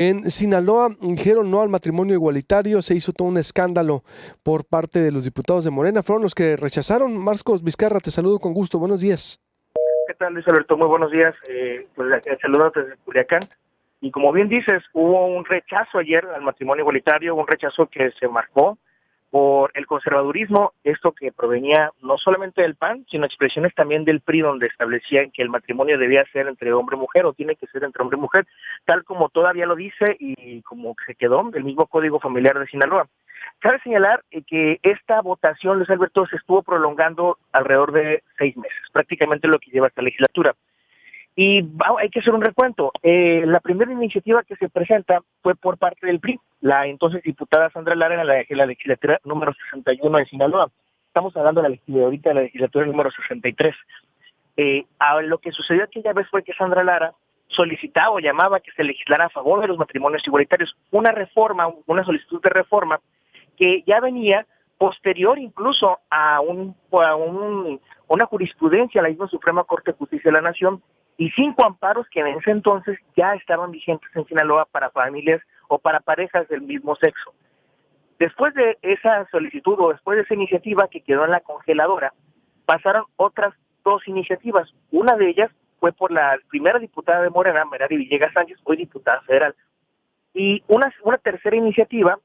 En Sinaloa dijeron no al matrimonio igualitario, se hizo todo un escándalo por parte de los diputados de Morena, fueron los que rechazaron. Marcos Vizcarra, te saludo con gusto, buenos días. ¿Qué tal, Luis Alberto? Muy buenos días. Pues saludos desde Culiacán. Y como bien dices, hubo un rechazo ayer al matrimonio igualitario, un rechazo que se marcó por el conservadurismo, esto que provenía no solamente del PAN, sino expresiones también del PRI, donde establecían que el matrimonio debía ser entre hombre y mujer, o tiene que ser entre hombre y mujer, tal como todavía lo dice y como se quedó del mismo Código Familiar de Sinaloa. Cabe señalar que esta votación, Luis Alberto, se estuvo prolongando alrededor de 6 meses, prácticamente lo que lleva esta legislatura. Y hay que hacer un recuento. La primera iniciativa que se presenta fue por parte del PRI, la entonces diputada Sandra Lara en la legislatura número 61 de Sinaloa. Estamos hablando de ahorita de la legislatura número 63. Lo que sucedió aquella vez fue que Sandra Lara solicitaba o llamaba que se legislara a favor de los matrimonios igualitarios, una reforma, una solicitud de reforma que ya venía posterior incluso una jurisprudencia de la misma Suprema Corte de Justicia de la Nación y 5 amparos que en ese entonces ya estaban vigentes en Sinaloa para familias o para parejas del mismo sexo. Después de esa solicitud o después de esa iniciativa que quedó en la congeladora, pasaron otras 2 iniciativas. Una de ellas fue por la primera diputada de Morena, Merari Villegas Sánchez, hoy diputada federal, y una tercera iniciativa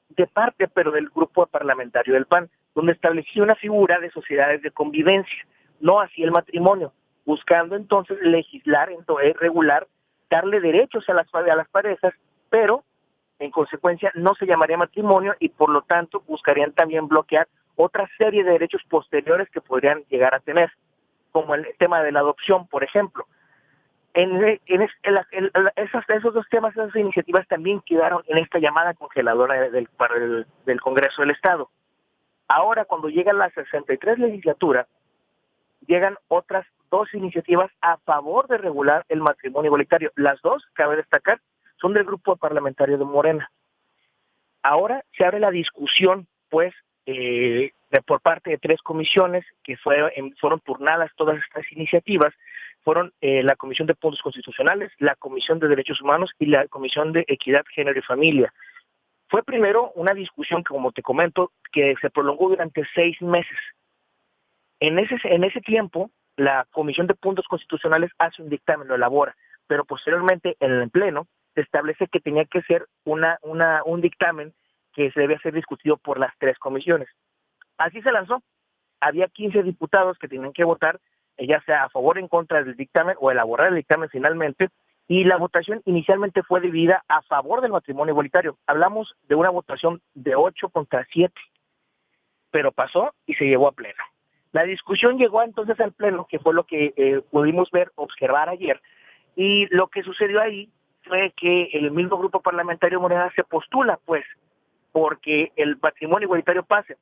de parte, pero del grupo parlamentario del PAN, donde estableció una figura de sociedades de convivencia, no así el matrimonio, buscando entonces legislar, entonces regular, darle derechos a las parejas, pero en consecuencia no se llamaría matrimonio y por lo tanto buscarían también bloquear otra serie de derechos posteriores que podrían llegar a tener, como el tema de la adopción, por ejemplo. Esos 2 temas, esas iniciativas también quedaron en esta llamada congeladora del Congreso del Estado. Ahora, cuando llega la 63 legislatura, llegan otras 2 iniciativas a favor de regular el matrimonio igualitario. Las 2, cabe destacar, son del grupo parlamentario de Morena. Ahora se abre la discusión, pues, por parte de 3 comisiones que fueron turnadas todas estas iniciativas. Fueron la Comisión de Puntos Constitucionales, la Comisión de Derechos Humanos y la Comisión de Equidad, Género y Familia. Fue primero una discusión, como te comento, que se prolongó durante 6 meses. En ese tiempo, la Comisión de Puntos Constitucionales hace un dictamen, lo elabora, pero posteriormente en el Pleno se establece que tenía que ser un dictamen que se debía ser discutido por las 3 comisiones. Así se lanzó. Había 15 diputados que tenían que votar, ya sea a favor o en contra del dictamen o elaborar el dictamen finalmente, y la votación inicialmente fue dividida a favor del matrimonio igualitario. Hablamos de una votación de 8 contra 7, pero pasó y se llevó a pleno. La discusión llegó entonces al pleno, que fue lo que pudimos observar ayer, y lo que sucedió ahí fue que el mismo grupo parlamentario Morena se postula, pues, porque el matrimonio igualitario pase.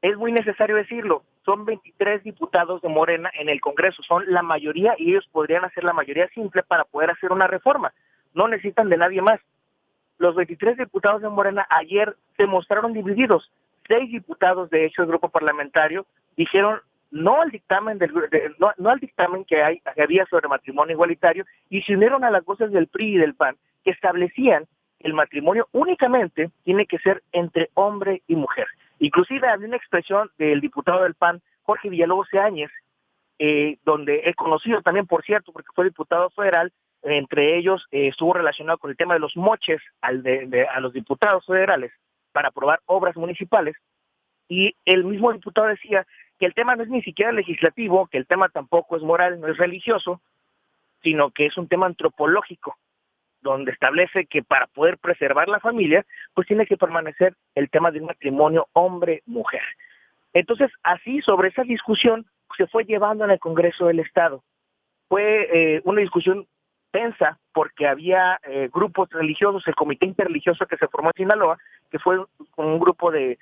Es muy necesario decirlo, son 23 diputados de Morena en el Congreso, son la mayoría y ellos podrían hacer la mayoría simple para poder hacer una reforma, no necesitan de nadie más. Los 23 diputados de Morena ayer se mostraron divididos. 6 diputados de hecho del grupo parlamentario dijeron no al dictamen no al dictamen que había sobre matrimonio igualitario y se unieron a las voces del PRI y del PAN que establecían que el matrimonio únicamente tiene que ser entre hombre y mujer. Inclusive había una expresión del diputado del PAN, Jorge Villalobos Áñez, donde es conocido también, por cierto, porque fue diputado federal, entre ellos estuvo relacionado con el tema de los moches a los diputados federales para aprobar obras municipales, y el mismo diputado decía que el tema no es ni siquiera legislativo, que el tema tampoco es moral, no es religioso, sino que es un tema antropológico, donde establece que para poder preservar la familia, pues tiene que permanecer el tema de un matrimonio hombre-mujer. Entonces, así, sobre esa discusión, se fue llevando en el Congreso del Estado. Fue una discusión tensa porque había grupos religiosos, el Comité Interreligioso que se formó en Sinaloa, que fue un grupo de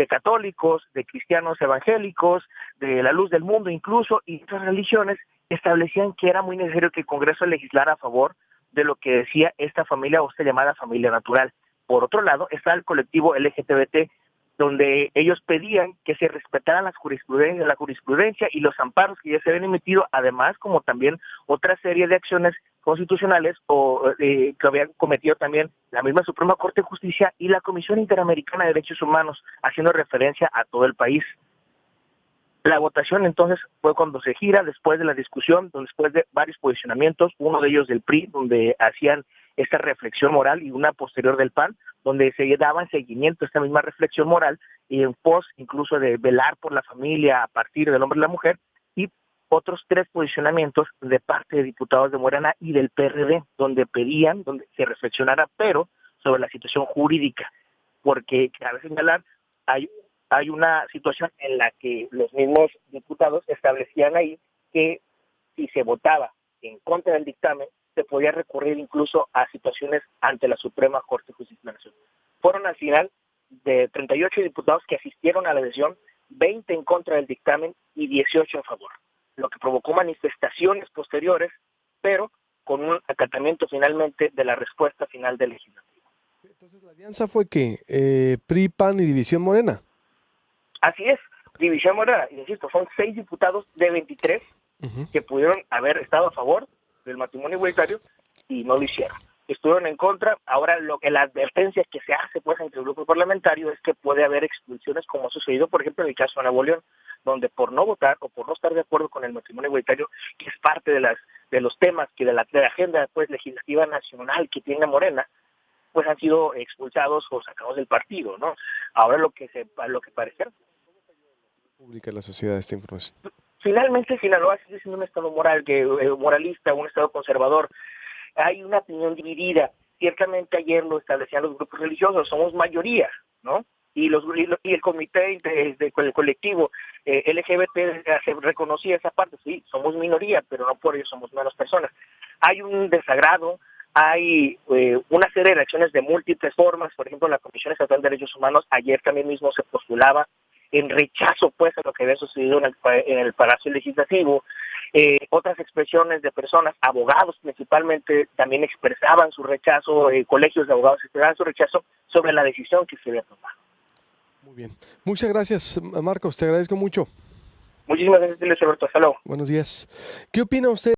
católicos, de cristianos evangélicos, de la Luz del Mundo incluso, y otras religiones establecían que era muy necesario que el Congreso legislara a favor de lo que decía esta familia o esta llamada familia natural. Por otro lado, está el colectivo LGBT, donde ellos pedían que se respetaran la jurisprudencia y los amparos que ya se habían emitido, además como también otra serie de acciones constitucionales o que habían cometido también la misma Suprema Corte de Justicia y la Comisión Interamericana de Derechos Humanos, haciendo referencia a todo el país. La votación entonces fue cuando se gira, después de la discusión, después de varios posicionamientos, uno de ellos del PRI, donde hacían esta reflexión moral, y una posterior del PAN, donde se daban seguimiento a esta misma reflexión moral y en pos incluso de velar por la familia a partir del hombre y la mujer, y otros 3 posicionamientos de parte de diputados de Morena y del PRD, donde pedían, donde se reflexionara, pero sobre la situación jurídica, porque cabe señalar, hay una situación en la que los mismos diputados establecían ahí que si se votaba en contra del dictamen, se podía recurrir incluso a situaciones ante la Suprema Corte de Justicia de la Nación. Fueron al final de 38 diputados que asistieron a la sesión, 20 en contra del dictamen y 18 a favor, lo que provocó manifestaciones posteriores, pero con un acatamiento finalmente de la respuesta final del legislativo. Entonces la alianza fue que PRI, PAN y División Morena. Así es, División Morena, insisto, son 6 diputados de 23 que pudieron haber estado a favor del matrimonio igualitario y no lo hicieron. Estuvieron en contra. Ahora la advertencia que se hace pues entre el grupo parlamentario es que puede haber expulsiones, como ha sucedido por ejemplo en el caso de Nuevo León, donde por no votar o por no estar de acuerdo con el matrimonio igualitario, que es parte de los temas que de la agenda pues legislativa nacional que tiene Morena, pues han sido expulsados o sacados del partido, ¿no? Ahora lo que parece Publica la sociedad esta información. Finalmente, Sinaloa sigue siendo un estado moralista, un estado conservador. Hay una opinión dividida. Ciertamente ayer lo establecían los grupos religiosos, somos mayoría, ¿no? Y el comité el colectivo LGBT se reconocía esa parte, sí, somos minoría, pero no por ello somos menos personas. Hay un desagrado, hay una serie de reacciones de múltiples formas. Por ejemplo, la Comisión Estatal de Derechos Humanos ayer también mismo se postulaba en rechazo pues a lo que había sucedido en el Palacio Legislativo. Otras expresiones de personas, abogados principalmente, también expresaban su rechazo, colegios de abogados expresaban su rechazo sobre la decisión que se había tomado. Muy bien. Muchas gracias, Marcos, te agradezco mucho. Muchísimas gracias, Luis Alberto. Hasta luego. Buenos días. ¿Qué opina usted?